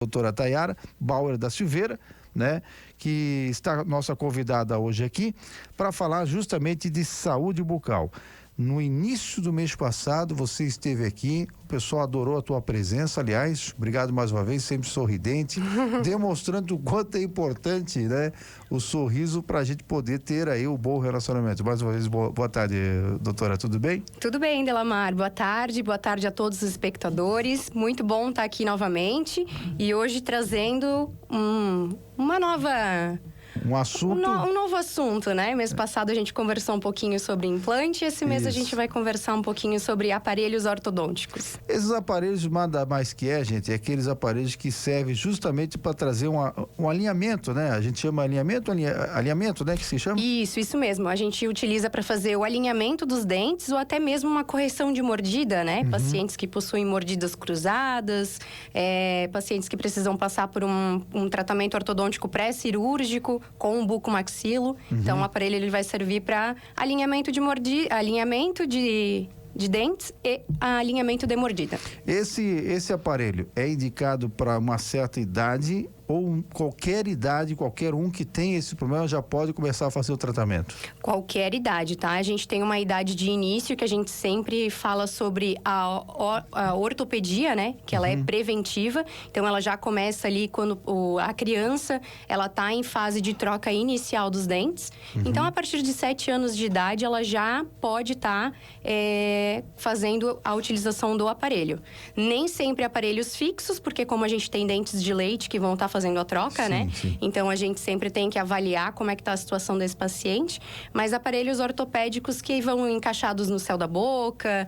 doutora Tayara Bauer da Silveira, né, que está nossa convidada hoje aqui para falar justamente de saúde bucal. No início do mês passado você esteve aqui, o pessoal adorou a tua presença, aliás, obrigado mais uma vez, sempre sorridente, demonstrando o quanto é importante, né, o sorriso para a gente poder ter aí o bom relacionamento. Mais uma vez, boa tarde, doutora, tudo bem? Tudo bem, Delamar, boa tarde a todos os espectadores, muito bom estar aqui novamente e hoje trazendo uma nova... Um assunto... Um novo assunto, né? Mês passado a gente conversou um pouquinho sobre implante, esse mês a gente vai conversar um pouquinho sobre aparelhos ortodônticos. Esses aparelhos, nada mais que gente, é aqueles aparelhos que servem justamente para trazer um alinhamento, né? A gente chama alinhamento, né? Que se chama? Isso mesmo. A gente utiliza para fazer o alinhamento dos dentes ou até mesmo uma correção de mordida, né? Pacientes que possuem mordidas cruzadas, pacientes que precisam passar por um tratamento ortodôntico pré-cirúrgico, com um bucomaxilo. Então, o aparelho ele vai servir para alinhamento de dentes e alinhamento de mordida. Esse aparelho é indicado para uma certa idade ou qualquer idade, qualquer um que tem esse problema já pode começar a fazer o tratamento? Qualquer idade, tá? A gente tem uma idade de início que a gente sempre fala sobre a ortopedia, né? Que ela é preventiva. Então, ela já começa ali quando a criança, ela tá em fase de troca inicial dos dentes. Então, a partir de 7 anos de idade, ela já pode estar fazendo a utilização do aparelho. Nem sempre aparelhos fixos, porque como a gente tem dentes de leite que vão estar fazendo a troca, né? Sim. Então, a gente sempre tem que avaliar como é que tá a situação desse paciente. Mas aparelhos ortopédicos que vão encaixados no céu da boca.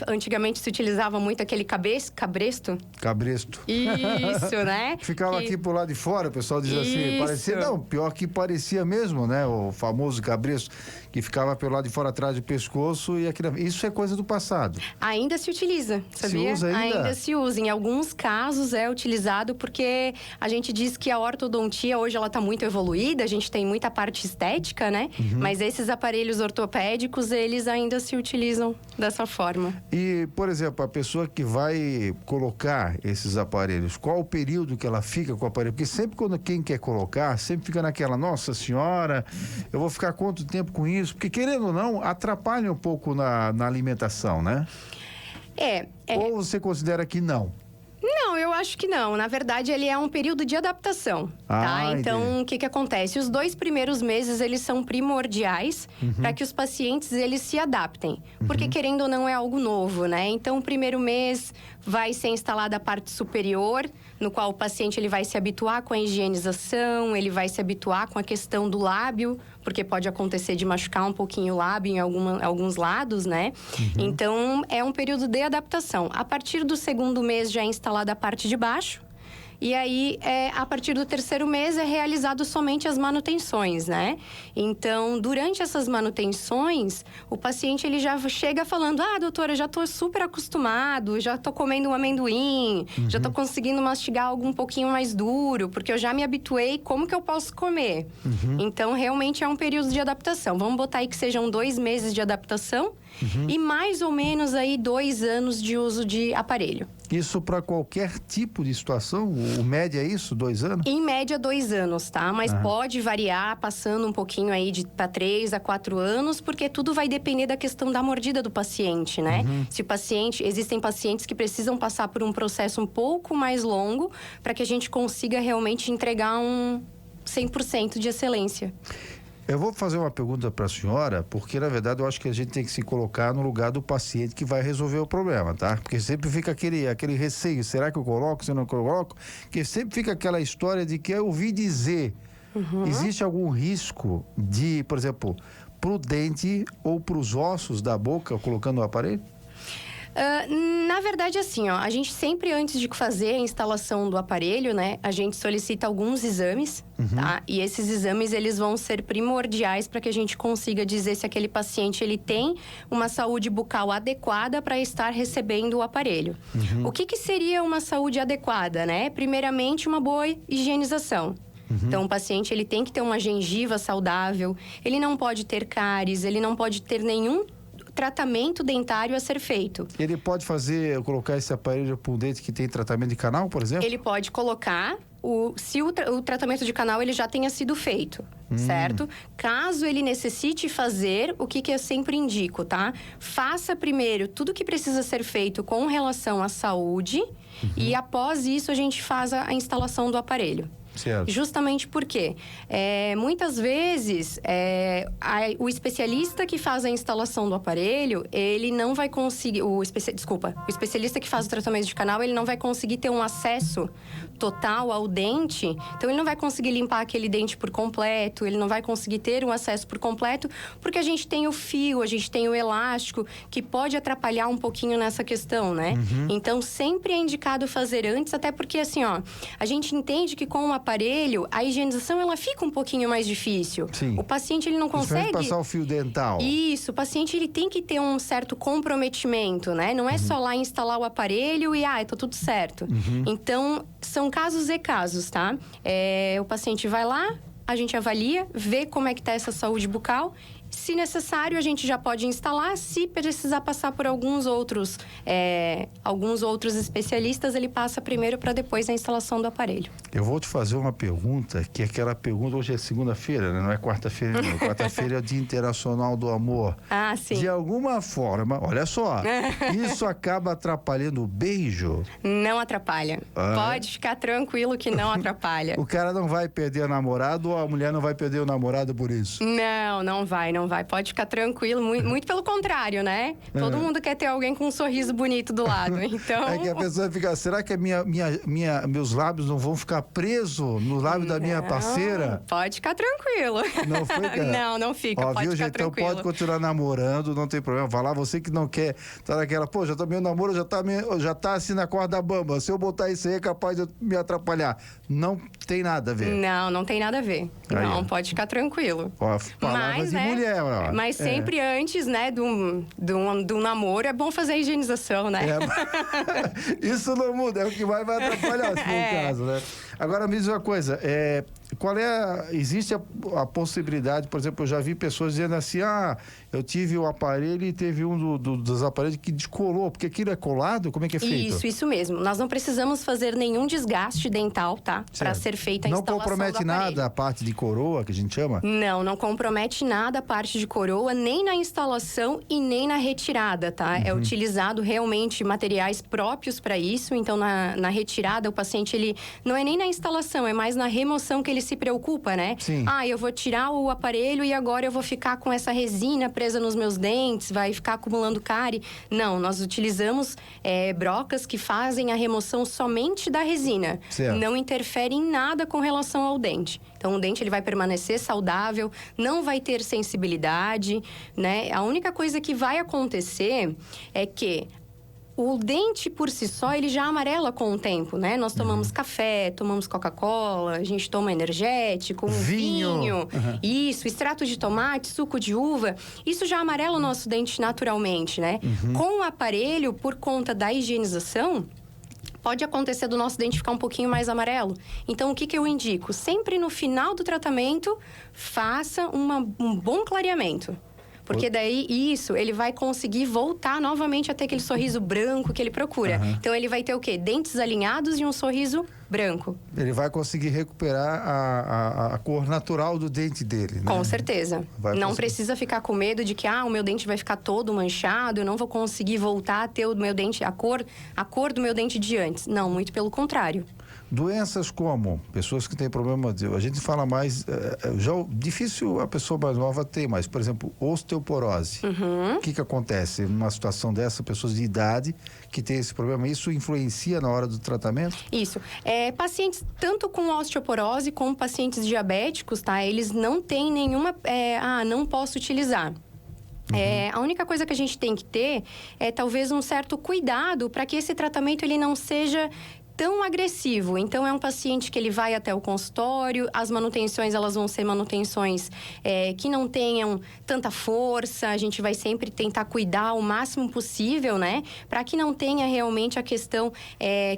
Antigamente se utilizava muito aquele cabresto. Cabresto. Isso, né? Ficava aqui pro lado de fora, o pessoal dizia assim, parecia... Não, pior que parecia mesmo, né? O famoso cabresto, que ficava pelo lado de fora, atrás do pescoço e aquilo... Isso é coisa do passado. Ainda se utiliza, sabia? Se usa ainda? Ainda se usa. Em alguns casos é utilizado porque a gente diz que a ortodontia hoje ela tá muito evoluída, a gente tem muita parte estética, né? Mas esses aparelhos ortopédicos, eles ainda se utilizam dessa forma. E, por exemplo, a pessoa que vai colocar esses aparelhos, qual o período que ela fica com o aparelho? Porque sempre quando quem quer colocar, sempre fica naquela, nossa senhora, eu vou ficar quanto tempo com isso? Porque, querendo ou não, atrapalha um pouco na alimentação, né? Ou você considera que não? Não, eu acho que não. Na verdade, ele é um período de adaptação, tá? Então, o que acontece? Os 2 primeiros meses, eles são primordiais para que os pacientes, eles se adaptem. Porque, querendo ou não, é algo novo, né? Então, o primeiro mês vai ser instalada a parte superior, no qual o paciente ele vai se habituar com a higienização, ele vai se habituar com a questão do lábio, porque pode acontecer de machucar um pouquinho o lábio em alguns lados, né? Então, é um período de adaptação. A partir do 2º mês já é instalada a parte de baixo. E aí, a partir do 3º mês, é realizado somente as manutenções, né? Então, durante essas manutenções, o paciente, ele já chega falando, doutora, já tô super acostumado, já tô comendo um amendoim, já tô conseguindo mastigar algo um pouquinho mais duro, porque eu já me habituei, como que eu posso comer? Então, realmente é um período de adaptação. Vamos botar aí que sejam 2 meses de adaptação e mais ou menos aí 2 anos de uso de aparelho. Isso para qualquer tipo de situação? O média é isso? 2 anos? Em média, 2 anos, tá? Mas pode variar, passando um pouquinho aí para 3 a 4 anos, porque tudo vai depender da questão da mordida do paciente, né? Se o paciente... Existem pacientes que precisam passar por um processo um pouco mais longo para que a gente consiga realmente entregar um 100% de excelência. Eu vou fazer uma pergunta para a senhora, porque na verdade eu acho que a gente tem que se colocar no lugar do paciente que vai resolver o problema, tá? Porque sempre fica aquele receio, será que eu coloco, se eu não coloco? Porque sempre fica aquela história de que eu ouvi dizer, existe algum risco de, por exemplo, pro dente ou pros ossos da boca colocando o aparelho? Na verdade, assim, a gente sempre, antes de fazer a instalação do aparelho, né, a gente solicita alguns exames, tá? E esses exames, eles vão ser primordiais para que a gente consiga dizer se aquele paciente, ele tem uma saúde bucal adequada para estar recebendo o aparelho. O que seria uma saúde adequada, né? Primeiramente, uma boa higienização. Então, o paciente, ele tem que ter uma gengiva saudável, ele não pode ter cáries, ele não pode ter nenhum tratamento dentário a ser feito. Ele pode colocar esse aparelho para um dente que tem tratamento de canal, por exemplo? Ele pode colocar, se o tratamento de canal ele já tenha sido feito, certo? Caso ele necessite fazer, o que eu sempre indico, tá? Faça primeiro tudo que precisa ser feito com relação à saúde e após isso a gente faz a instalação do aparelho. Certo. Justamente porque muitas vezes o especialista que faz a instalação do aparelho, ele não vai conseguir... O especialista que faz o tratamento de canal, ele não vai conseguir ter um acesso total ao dente. Então, ele não vai conseguir limpar aquele dente por completo, ele não vai conseguir ter um acesso por completo, porque a gente tem o fio, a gente tem o elástico, que pode atrapalhar um pouquinho nessa questão, né? Então, sempre é indicado fazer antes, até porque, assim, ó, a gente entende que com o aparelho, a higienização, ela fica um pouquinho mais difícil. Sim. O paciente, ele não consegue... passar o fio dental. Isso, o paciente, ele tem que ter um certo comprometimento, né? Não é só lá instalar o aparelho e, tá tudo certo. Então, são casos e casos, tá? O paciente vai lá, a gente avalia, vê como é que tá essa saúde bucal. Se necessário, a gente já pode instalar. Se precisar passar por alguns outros especialistas, ele passa primeiro para depois a instalação do aparelho. Eu vou te fazer uma pergunta, que é aquela pergunta... Hoje é segunda-feira, né? Não é quarta-feira, não. Quarta-feira é o Dia Internacional do Amor. Ah, sim. De alguma forma, olha só, isso acaba atrapalhando o beijo? Não atrapalha. Pode ficar tranquilo que não atrapalha. O cara não vai perder a namorada ou a mulher não vai perder o namorado por isso? Não vai. Pode ficar tranquilo, muito pelo contrário, né? Todo mundo quer ter alguém com um sorriso bonito do lado, então... É que a pessoa fica, será que meus lábios não vão ficar presos no lábio da minha parceira? Pode ficar tranquilo. Não fica? Não fica, pode ficar tranquilo. Então pode continuar namorando, não tem problema. Vai lá, você que não quer, tá naquela, meu namoro já tá assim na corda bamba. Se eu botar isso aí é capaz de me atrapalhar. Não tem nada a ver. Não tem nada a ver. Aí, não, pode ficar tranquilo. Palavras de mulher. Mas sempre antes, né, do namoro, é bom fazer a higienização, né? Isso não muda, é o que mais vai atrapalhar, se for o caso, né? Agora, me diz uma coisa, existe a possibilidade, por exemplo, eu já vi pessoas dizendo assim, eu tive o aparelho e teve um dos aparelhos que descolou, porque aquilo é colado? Como é que é feito? Isso mesmo. Nós não precisamos fazer nenhum desgaste dental, tá? Para ser feita a instalação do aparelho. Não compromete nada a parte de coroa, que a gente chama? Não compromete nada a parte de coroa, nem na instalação e nem na retirada, tá? É utilizado realmente materiais próprios para isso, então na retirada o paciente, ele não é nem na instalação, é mais na remoção que ele se preocupa, né? Sim. Eu vou tirar o aparelho e agora eu vou ficar com essa resina presa nos meus dentes, vai ficar acumulando cárie. Não, nós utilizamos brocas que fazem a remoção somente da resina. Certo. Não interfere em nada com relação ao dente. Então, o dente ele vai permanecer saudável, não vai ter sensibilidade, né? A única coisa que vai acontecer é que o dente, por si só, ele já amarela com o tempo, né? Nós tomamos café, tomamos Coca-Cola, a gente toma energético, vinho. Isso, extrato de tomate, suco de uva. Isso já amarela o nosso dente naturalmente, né? Com o aparelho, por conta da higienização, pode acontecer do nosso dente ficar um pouquinho mais amarelo. Então, o que eu indico? Sempre no final do tratamento, faça um bom clareamento. Porque daí, ele vai conseguir voltar novamente a ter aquele sorriso branco que ele procura. Então, ele vai ter o quê? Dentes alinhados e um sorriso branco. Ele vai conseguir recuperar a cor natural do dente dele, né? Com certeza. Não precisa ficar com medo de que, o meu dente vai ficar todo manchado, eu não vou conseguir voltar a ter o meu dente, a cor do meu dente de antes. Não, muito pelo contrário. Doenças como pessoas que têm problema a gente fala mais, difícil a pessoa mais nova ter, mas, por exemplo, osteoporose. O que acontece numa situação dessa, pessoas de idade que têm esse problema, isso influencia na hora do tratamento? Isso. Pacientes tanto com osteoporose como pacientes diabéticos, tá? Eles não têm nenhuma, não posso utilizar. A única coisa que a gente tem que ter é talvez um certo cuidado para que esse tratamento ele não seja tão agressivo. Então, é um paciente que ele vai até o consultório, as manutenções, elas vão ser manutenções que não tenham tanta força, a gente vai sempre tentar cuidar o máximo possível, né? Para que não tenha realmente a questão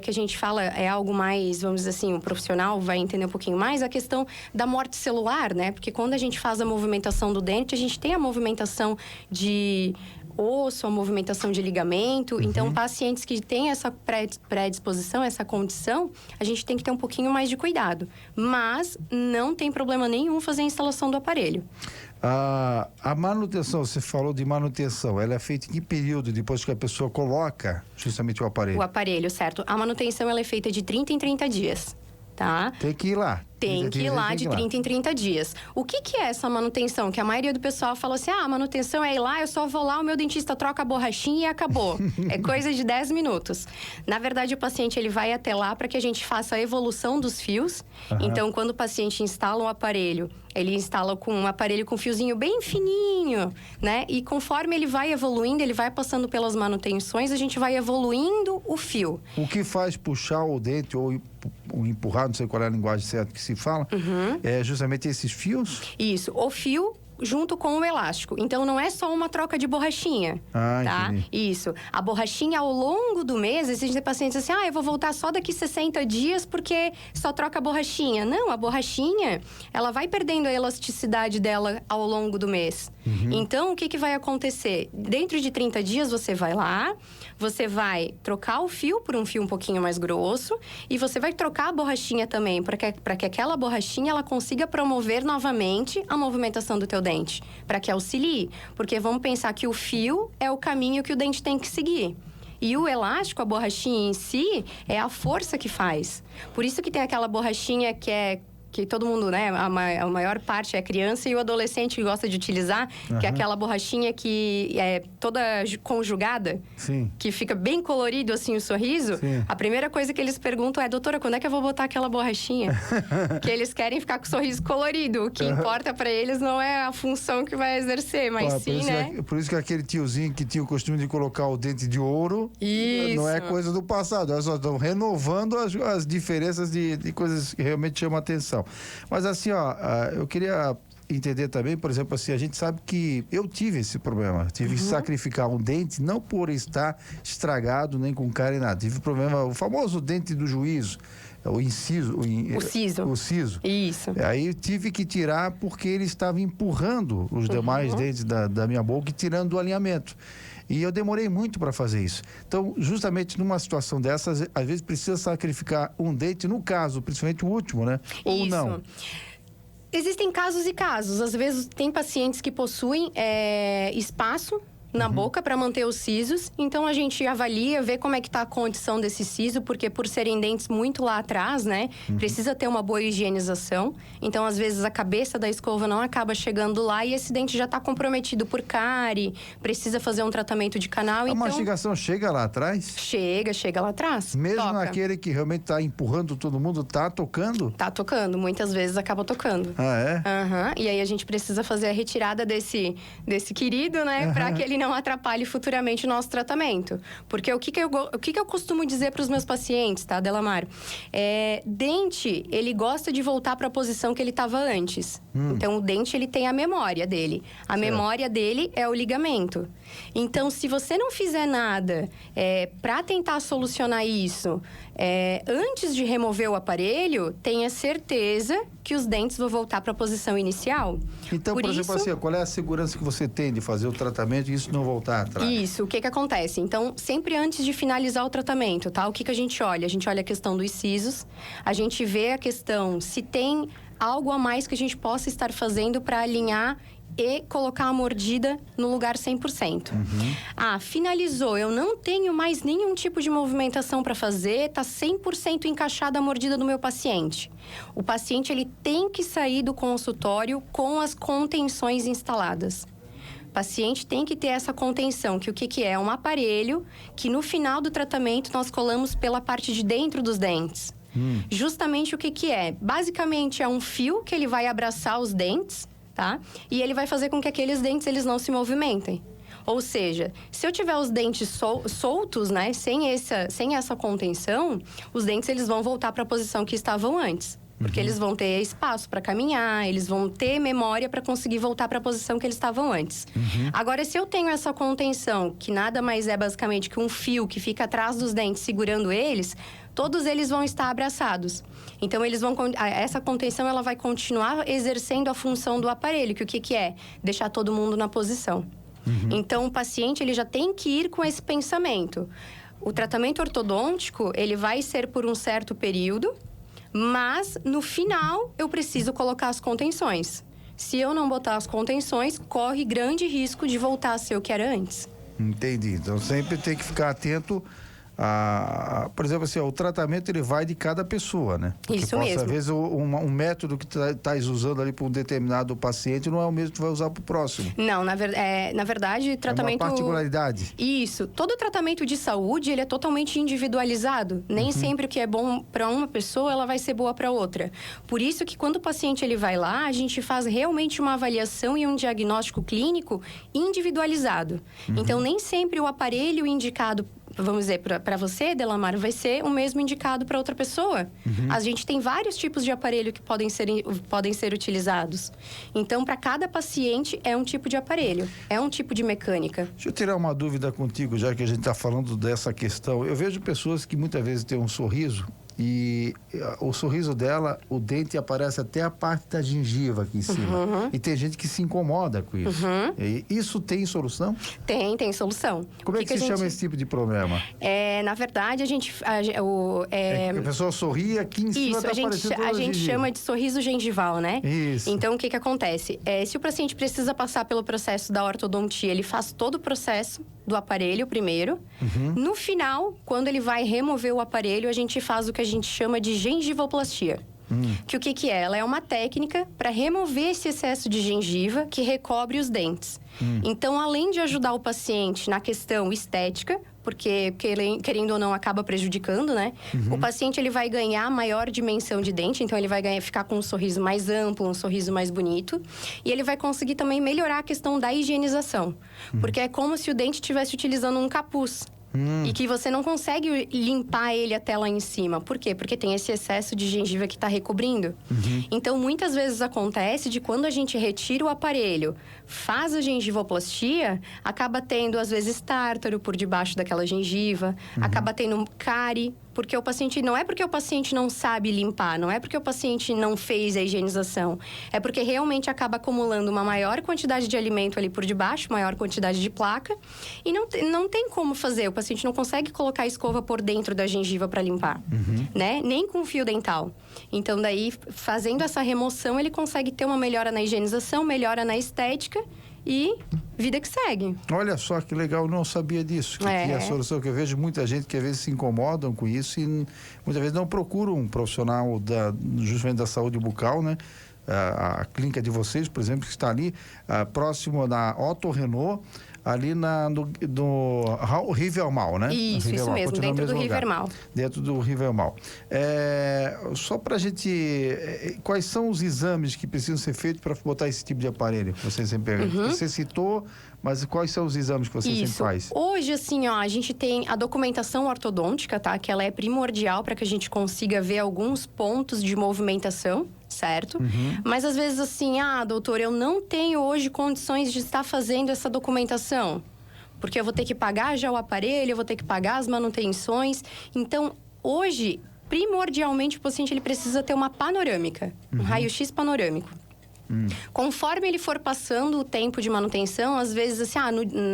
que a gente fala, algo mais, vamos dizer assim, o profissional vai entender um pouquinho mais, a questão da morte celular, né? Porque quando a gente faz a movimentação do dente, a gente tem a movimentação de osso, a movimentação de ligamento. Então, pacientes que têm essa predisposição, essa condição, a gente tem que ter um pouquinho mais de cuidado. Mas não tem problema nenhum fazer a instalação do aparelho. A manutenção, você falou de manutenção, ela é feita em que período depois que a pessoa coloca justamente o aparelho? O aparelho, certo. A manutenção ela é feita de 30 em 30 dias, tá? Tem que ir lá. Tem que ir lá de 30 em 30 dias. O que é essa manutenção? Que a maioria do pessoal fala assim, a manutenção é ir lá, eu só vou lá, o meu dentista troca a borrachinha e acabou. É coisa de 10 minutos. Na verdade, o paciente ele vai até lá para que a gente faça a evolução dos fios. Então, quando o paciente instala um aparelho, ele instala com um aparelho com fiozinho bem fininho, né? E conforme ele vai evoluindo, ele vai passando pelas manutenções, a gente vai evoluindo o fio. O que faz puxar o dente ou empurrar, não sei qual é a linguagem certa que se fala, é justamente esses fios? Isso, o fio junto com o elástico. Então, não é só uma troca de borrachinha, tá? Entendi. Isso. A borrachinha, ao longo do mês, existem pacientes assim, eu vou voltar só daqui 60 dias porque só troca a borrachinha. Não, a borrachinha, ela vai perdendo a elasticidade dela ao longo do mês. Então, o que vai acontecer? Dentro de 30 dias, você vai lá, você vai trocar o fio por um fio um pouquinho mais grosso e você vai trocar a borrachinha também, para que aquela borrachinha, ela consiga promover novamente a movimentação do teu dente, para que auxilie. Porque vamos pensar que o fio é o caminho que o dente tem que seguir. E o elástico, a borrachinha em si, é a força que faz. Por isso que tem aquela borrachinha que todo mundo, né, a maior parte é criança e o adolescente que gosta de utilizar, que é aquela borrachinha que é toda conjugada, que fica bem colorido assim o sorriso. A primeira coisa que eles perguntam é, doutora, quando é que eu vou botar aquela borrachinha? Que eles querem ficar com o sorriso colorido. O que importa para eles não é a função que vai exercer, mas sim, né? Por isso que aquele tiozinho que tinha o costume de colocar o dente de ouro, não é coisa do passado, elas só estão renovando as diferenças de coisas que realmente chamam a atenção. Mas assim, eu queria entender também, por exemplo, assim, a gente sabe que eu tive esse problema, tive que sacrificar um dente, não por estar estragado, nem com cárie nada, tive problema, o famoso dente do juízo, o inciso. O siso. Isso. Aí tive que tirar porque ele estava empurrando os demais dentes da minha boca e tirando o alinhamento. E eu demorei muito para fazer isso. Então, justamente numa situação dessas, às vezes precisa sacrificar um dente, no caso, principalmente o último, né? Ou não. Existem casos e casos. Às vezes tem pacientes que possuem espaço na boca para manter os sisos. Então, a gente avalia, vê como é que está a condição desse siso, porque por serem dentes muito lá atrás, né? Precisa ter uma boa higienização. Então, às vezes, a cabeça da escova não acaba chegando lá e esse dente já está comprometido por cárie, precisa fazer um tratamento de canal. A mastigação chega lá atrás? Chega lá atrás. Mesmo naquele que realmente está empurrando todo mundo, está tocando? Tá tocando, muitas vezes acaba tocando. E aí a gente precisa fazer a retirada desse querido, né? Para que ele não atrapalhe futuramente o nosso tratamento. Porque o que eu costumo dizer para os meus pacientes, tá, Delamar? Dente, ele gosta de voltar para a posição que ele estava antes. Então, o dente, ele tem a memória dele. A memória dele é o ligamento. Então, se você não fizer nada para tentar solucionar isso, antes de remover o aparelho, tenha certeza que os dentes vão voltar para a posição inicial. Então, por exemplo, assim, qual é a segurança que você tem de fazer o tratamento e isso não voltar atrás? Isso, o que acontece? Então, sempre antes de finalizar o tratamento, tá? O que a gente olha? A gente olha a questão dos sisos, a gente vê a questão se tem algo a mais que a gente possa estar fazendo para alinhar e colocar a mordida no lugar 100%. Finalizou, eu não tenho mais nenhum tipo de movimentação para fazer, tá 100% encaixada a mordida do meu paciente. O paciente, ele tem que sair do consultório com as contenções instaladas. O paciente tem que ter essa contenção, que o que é? Um aparelho que no final do tratamento nós colamos pela parte de dentro dos dentes. Justamente o que é? Basicamente é um fio que ele vai abraçar os dentes, tá? E ele vai fazer com que aqueles dentes eles não se movimentem. Ou seja, se eu tiver os dentes soltos, né, sem essa contenção, os dentes eles vão voltar para a posição que estavam antes. Porque eles vão ter espaço para caminhar, eles vão ter memória para conseguir voltar para a posição que eles estavam antes. Agora, se eu tenho essa contenção, que nada mais é basicamente que um fio que fica atrás dos dentes segurando eles, todos eles vão estar abraçados. Então, essa contenção ela vai continuar exercendo a função do aparelho, que o que é? Deixar todo mundo na posição. Então, o paciente ele já tem que ir com esse pensamento. O tratamento ortodôntico, ele vai ser por um certo período, mas no final eu preciso colocar as contenções. Se eu não botar as contenções, corre grande risco de voltar a ser o que era antes. Entendi. Então sempre tem que ficar atento por exemplo, assim, o tratamento ele vai de cada pessoa, né? Porque Isso mesmo. Às vezes um método que tá usando ali para um determinado paciente não é o mesmo que tu vai usar para o próximo. Não, na verdade, tratamento... É uma particularidade. Isso. Todo tratamento de saúde, ele é totalmente individualizado. Nem sempre o que é bom para uma pessoa, ela vai ser boa para outra. Por isso que quando o paciente ele vai lá, a gente faz realmente uma avaliação e um diagnóstico clínico individualizado. Então, nem sempre o aparelho indicado, vamos dizer, para você, Delamar, vai ser o mesmo indicado para outra pessoa. A gente tem vários tipos de aparelho que podem ser utilizados. Então, para cada paciente, é um tipo de aparelho, é um tipo de mecânica. Deixa eu tirar uma dúvida contigo, já que a gente está falando dessa questão. Eu vejo pessoas que muitas vezes têm um sorriso e o sorriso dela, o dente aparece até a parte da gengiva aqui em cima. E tem gente que se incomoda com isso. E isso tem solução? Tem solução. Como é que se chama esse tipo de problema? Na verdade, a pessoa sorri aqui em cima, a gente chama de sorriso gengival, né? Isso. Então, o que acontece? Se o paciente precisa passar pelo processo da ortodontia, ele faz todo o processo do aparelho primeiro. No final, quando ele vai remover o aparelho, a gente faz o que a gente chama de gengivoplastia. Que o que é? Ela é uma técnica para remover esse excesso de gengiva que recobre os dentes. Então, além de ajudar o paciente na questão estética, porque, querendo ou não, acaba prejudicando, né? O paciente, ele vai ganhar maior dimensão de dente, então ele vai ficar com um sorriso mais amplo, um sorriso mais bonito. E ele vai conseguir também melhorar a questão da higienização. Porque é como se o dente estivesse utilizando um capuz. E que você não consegue limpar ele até lá em cima. Por quê? Porque tem esse excesso de gengiva que está recobrindo. Então, muitas vezes acontece de quando a gente retira o aparelho, faz a gengivoplastia, acaba tendo, às vezes, tártaro por debaixo daquela gengiva, acaba tendo cárie. Porque o paciente, não é porque o paciente não sabe limpar, não é porque o paciente não fez a higienização. É porque realmente acaba acumulando uma maior quantidade de alimento ali por debaixo, maior quantidade de placa. E não tem como fazer. O paciente não consegue colocar a escova por dentro da gengiva para limpar, né? Nem com fio dental. Então, daí, fazendo essa remoção, ele consegue ter uma melhora na higienização, melhora na estética e vida que segue. Olha só que legal, não sabia disso. Que é a solução, que eu vejo muita gente que às vezes se incomodam com isso e muitas vezes não procuram um profissional justamente da saúde bucal, né? A clínica de vocês, por exemplo, que está ali próximo da Otto Renault, ali no Rivelmal, né? Isso mesmo, dentro do Rivelmal. Dentro do Rivelmal. Só para a gente... Quais são os exames que precisam ser feitos para botar esse tipo de aparelho? Você sempre pergunta. Você citou, mas quais são os exames que você sempre faz? Hoje, assim, a gente tem a documentação ortodôntica, tá? Que ela é primordial para que a gente consiga ver alguns pontos de movimentação, certo? Mas às vezes assim, doutor, eu não tenho hoje condições de estar fazendo essa documentação. Porque eu vou ter que pagar já o aparelho, eu vou ter que pagar as manutenções. Então, hoje, primordialmente, o paciente ele precisa ter uma panorâmica, um raio-x panorâmico. Conforme ele for passando o tempo de manutenção, às vezes assim,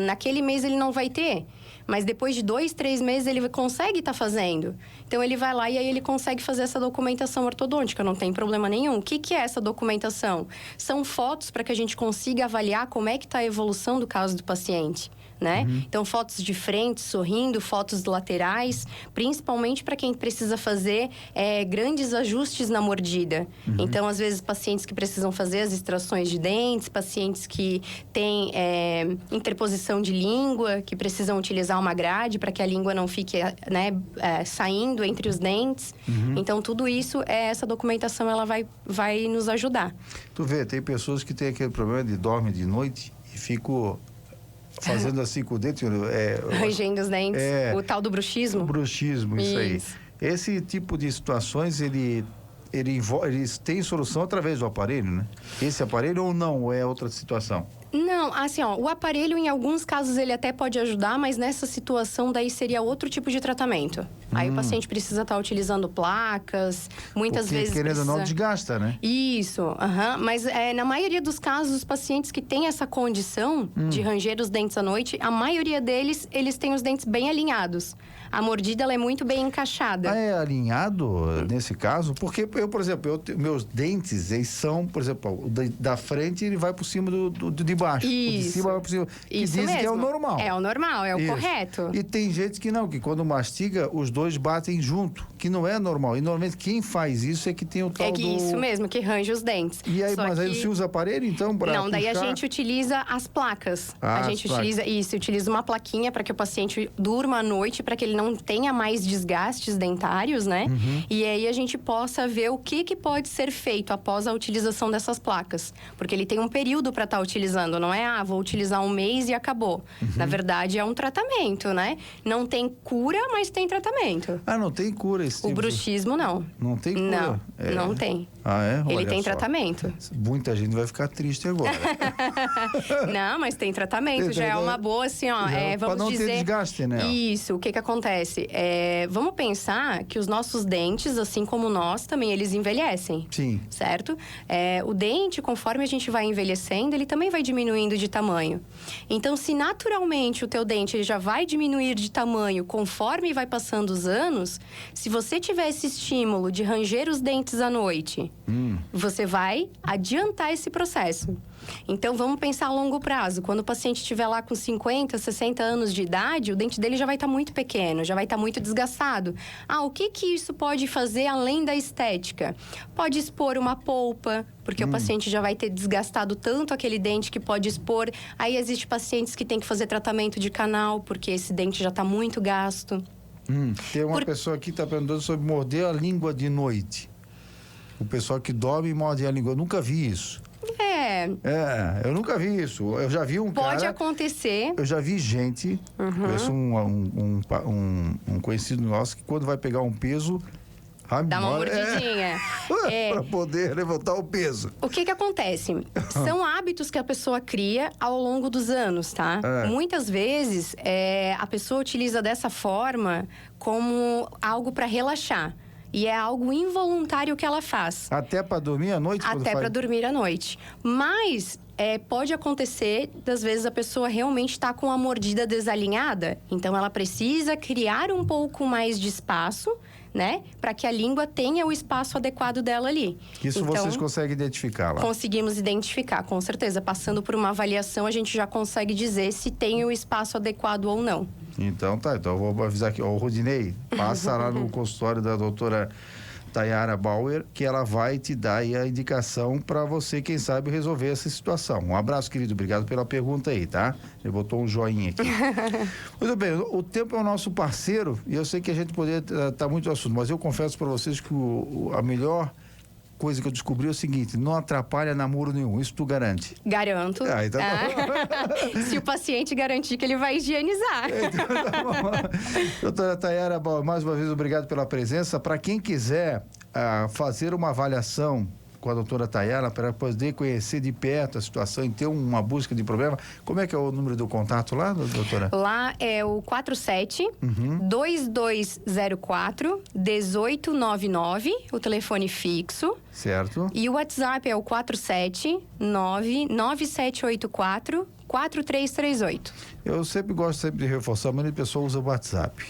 naquele mês ele não vai ter. Mas depois de 2, 3 meses ele consegue estar fazendo. Então ele vai lá e aí ele consegue fazer essa documentação ortodôntica, não tem problema nenhum. O que é essa documentação? São fotos para que a gente consiga avaliar como é que está a evolução do caso do paciente, né? Então, fotos de frente, sorrindo, fotos laterais, principalmente para quem precisa fazer grandes ajustes na mordida. Então, às vezes, pacientes que precisam fazer as extrações de dentes, pacientes que têm interposição de língua, que precisam utilizar uma grade para que a língua não fique saindo entre os dentes. Então, tudo isso, essa documentação, ela vai nos ajudar. Tu vê, tem pessoas que têm aquele problema de dormem de noite e ficam fazendo assim com o dente... Rangendo os dentes, o tal do bruxismo. O bruxismo, isso aí. Esse tipo de situações, eles têm solução através do aparelho, né? Esse aparelho ou não, ou é outra situação? Não, assim, o aparelho, em alguns casos, ele até pode ajudar, mas nessa situação, daí seria outro tipo de tratamento. Aí o paciente precisa estar utilizando placas, muitas porque, vezes querendo ou precisa... não, desgasta, né? Isso, mas na maioria dos casos, os pacientes que têm essa condição de ranger os dentes à noite, a maioria deles, eles têm os dentes bem alinhados. A mordida, ela é muito bem encaixada. Ah, é alinhado nesse caso? Porque eu, por exemplo, meus dentes, eles são, por exemplo, o da frente, ele vai por cima do de baixo. Isso. O de cima vai por cima. Que Isso dizem mesmo. que é o normal. É o normal, é o Isso. correto. E tem gente que não, que quando mastiga, os dois batem junto, que não é normal. E normalmente quem faz isso é que tem o tal do... Isso mesmo, que range os dentes. E aí, Só aí que... você usa aparelho, então, para Não, daí puxar? a gente utiliza as placas. Ah, a gente utiliza uma plaquinha para que o paciente durma à noite, para que ele não tenha mais desgastes dentários, né? E aí a gente possa ver o que pode ser feito após a utilização dessas placas. Porque ele tem um período para estar utilizando, não é, vou utilizar um mês e acabou. Na verdade, é um tratamento, né? Não tem cura, mas tem tratamento. Ah, não tem cura esse tipo O bruxismo, não. Não tem cura? Não, não tem. Ah, é? Ele Olha tem só. tratamento. Muita gente vai ficar triste agora. Não, mas tem tratamento. Já é uma boa, assim, ó. Vamos pra não dizer... ter desgaste, né? Isso. O que acontece? Vamos pensar que os nossos dentes, assim como nós, também eles envelhecem. Sim. Certo? O dente, conforme a gente vai envelhecendo, ele também vai diminuindo de tamanho. Então, se naturalmente o teu dente ele já vai diminuir de tamanho conforme vai passando os anos, se você tiver esse estímulo de ranger os dentes à noite, você vai adiantar esse processo. Então, vamos pensar a longo prazo. Quando o paciente estiver lá com 50, 60 anos de idade, o dente dele já vai estar muito pequeno, já vai estar muito desgastado. O que isso pode fazer além da estética? Pode expor uma polpa, porque o paciente já vai ter desgastado tanto aquele dente que pode expor. Aí, existem pacientes que têm que fazer tratamento de canal, porque esse dente já está muito gasto. Tem uma pessoa aqui que está perguntando sobre morder a língua de noite. O pessoal que dorme e morde a língua. Eu nunca vi isso. Eu nunca vi isso. Eu já vi um cara... Pode acontecer. Eu já vi gente, conheço um conhecido nosso, que quando vai pegar um peso... Dá uma mordidinha. Para poder levantar o peso. O que acontece? São hábitos que a pessoa cria ao longo dos anos, tá? Muitas vezes, a pessoa utiliza dessa forma como algo para relaxar. E é algo involuntário que ela faz. Até para dormir à noite? Até para dormir à noite. Mas pode acontecer, das vezes, a pessoa realmente está com a mordida desalinhada. Então, ela precisa criar um pouco mais de espaço, né? Para que a língua tenha o espaço adequado dela ali. Isso então, vocês conseguem identificar lá? Conseguimos identificar, com certeza. Passando por uma avaliação, a gente já consegue dizer se tem o espaço adequado ou não. Então tá, então eu vou avisar aqui, o Rodinei, passa lá no consultório da doutora Tayara Bauer, que ela vai te dar aí a indicação para você, quem sabe, resolver essa situação. Um abraço, querido, obrigado pela pergunta aí, tá? Ele botou um joinha aqui. Muito bem, o tempo é o nosso parceiro e eu sei que a gente poderia estar muito no assunto, mas eu confesso para vocês que a melhor coisa que eu descobri é o seguinte: não atrapalha namoro nenhum, isso tu garante? Garanto. Então Se o paciente garantir que ele vai higienizar. Então, tá bom. Doutora Tayara, mais uma vez, obrigado pela presença. Para quem quiser fazer uma avaliação com a doutora Tayara, para poder conhecer de perto a situação e ter uma busca de problema, como é que é o número do contato lá, doutora? Lá é o 47-2204-1899, o telefone fixo. Certo. E o WhatsApp é o 479-9784-4338. Eu sempre gosto de reforçar, mas a pessoa usa o WhatsApp.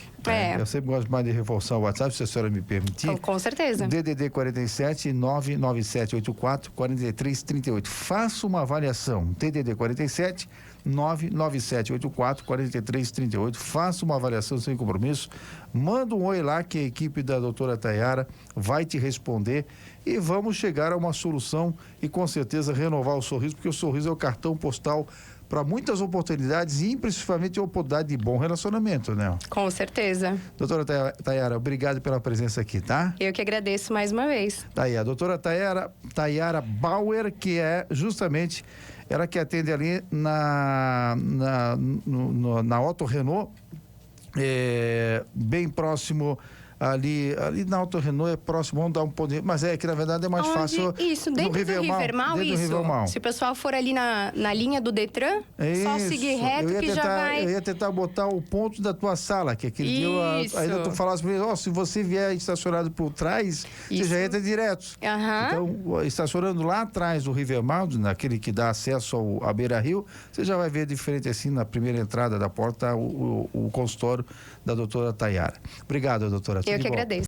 Eu sempre gosto mais de reforçar o WhatsApp, se a senhora me permitir. Com certeza. DDD 47 99784 4338. Faça uma avaliação. DDD 47 99784 4338. Faça uma avaliação sem compromisso. Manda um oi lá que a equipe da doutora Tayara vai te responder e vamos chegar a uma solução e com certeza renovar o sorriso, porque o sorriso é o cartão postal para muitas oportunidades e principalmente a oportunidade de bom relacionamento, né? Com certeza. Doutora Tayara, obrigado pela presença aqui, tá? Eu que agradeço mais uma vez. Tá aí, a doutora Tayara Bauer, que é justamente ela que atende ali na Otto Renault, bem próximo ali na Auto Renault é próximo, vamos dar um ponto, mas é que na verdade é mais fácil. Isso, dentro do Rivermal, isso. Se o pessoal for ali na linha do Detran, só seguir reto que já vai... Eu ia tentar botar o ponto da tua sala, que aquele dia ainda tu falasse pra mim, se você vier estacionado por trás, você já entra direto. Então, estacionando lá atrás do Rivermal, naquele que dá acesso à Beira-Rio, você já vai ver diferente assim, na primeira entrada da porta, o consultório da doutora Tayara. Obrigado, doutora. Eu que agradeço.